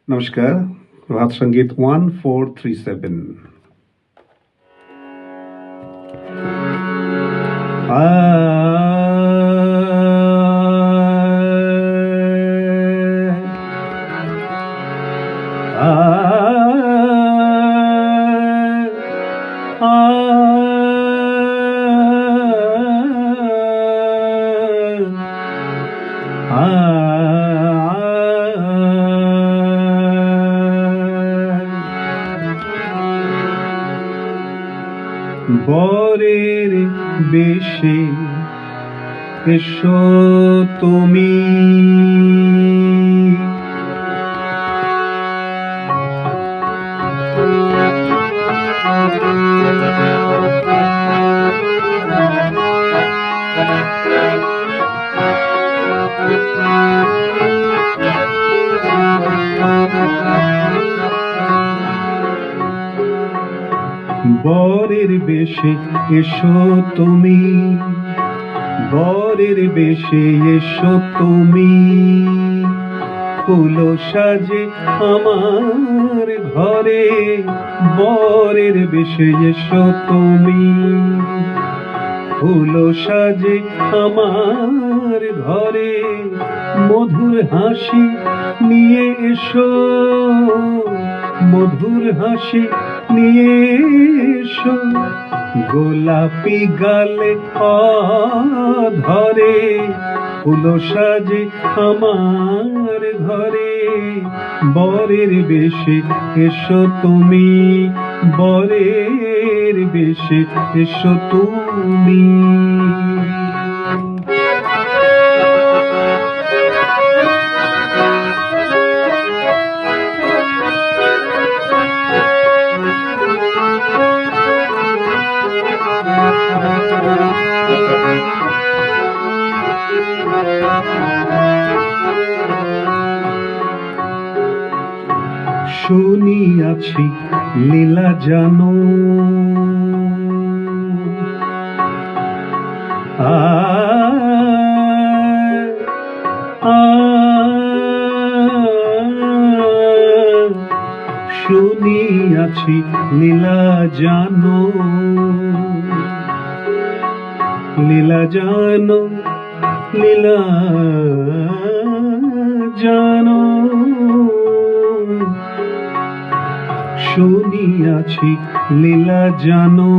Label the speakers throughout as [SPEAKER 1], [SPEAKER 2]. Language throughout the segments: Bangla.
[SPEAKER 1] नमस्कार। प्रभात संगीत 1437। বরের বেশে এসো তুমি, বরের বেশে এসো তুমি, বরের বেশে এসো তুমি, ফুল সাজে আমার ঘরে, বরের বেশে এসো তুমি, ফুল সাজে আমার ঘরে, মধুর হাসি নিয়ে এসো, মধুর হাসি নিয়ে এসো, গোলাপি গালে ধরে, ফুল সাজে আমার ঘরে, বরের বেশে এসো তুমি, বরের বেশে এসো তুমি। শুনিয়াছি লীলা জানো, শুনিয়াছি লীলা জানো, লীলা জানো, লীলা জানো, শুনিয়াছি লীলা জানো,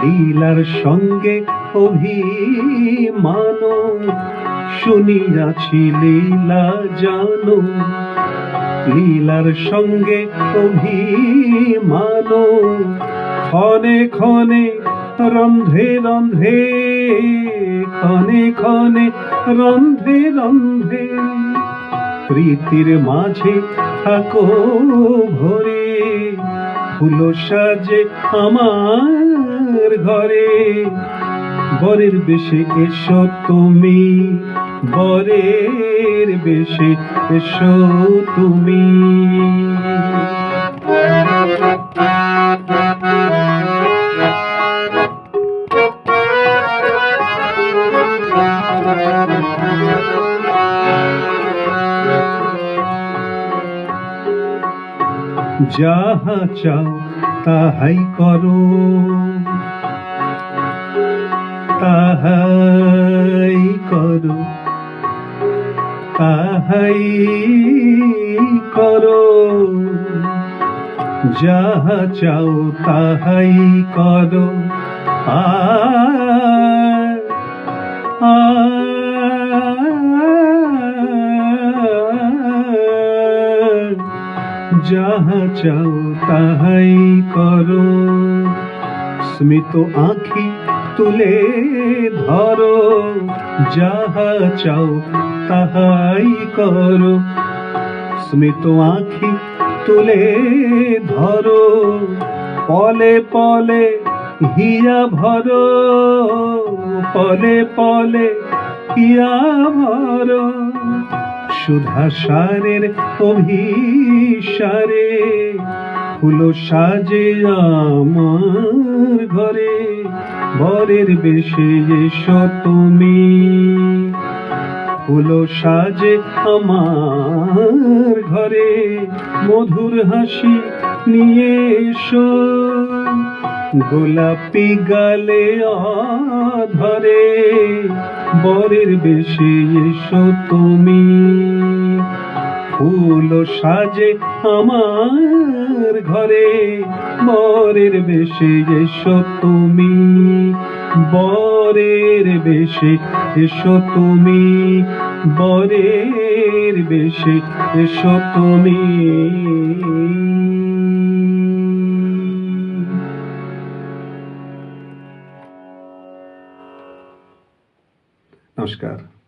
[SPEAKER 1] লীলার সঙ্গে অভিমান, শুনিয়াছি লীলা জানো, লীলার সঙ্গে অভিমান, ক্ষণে ক্ষণে রন্ধে রন্ধে, ক্ষণে ক্ষণে রন্ধে রন্ধে, প্রীতির মাঝে থাকো ভরে, ফুল সাজে আমার ঘরে, বরের বেশে এসো তুমি, বরের বেশে এসো তুমি। যাহা চাও তাহাই করো, তাহাই করো, তাহাই করো, যাহা চাও তাহাই করো, যাহা চাও তাহাই করো, স্মিত আঁখি তুলে ধরো, যাহা চাও তাহাই করো, স্মিত আঁখি তুলে ধরো, পলে পলে হিয়া ভরো, পলে পলে হিয়া ভরো, সুধা সারের অভিসারে, ফুল সাজে আমার ঘরে, বরের বেশে এসো তুমি, ফুলো সাজে আমার ঘরে, মধুর হাসি নিয়ে এসো, গোলাপি গালে ধরে, বরের বেশে এসো তুমি। ফুল সাজে আমার ঘরে, বরের বেশে এসো তুমি, বরের বেশে এসো তুমি, বরের বেশে এসো তুমি। নমস্কার।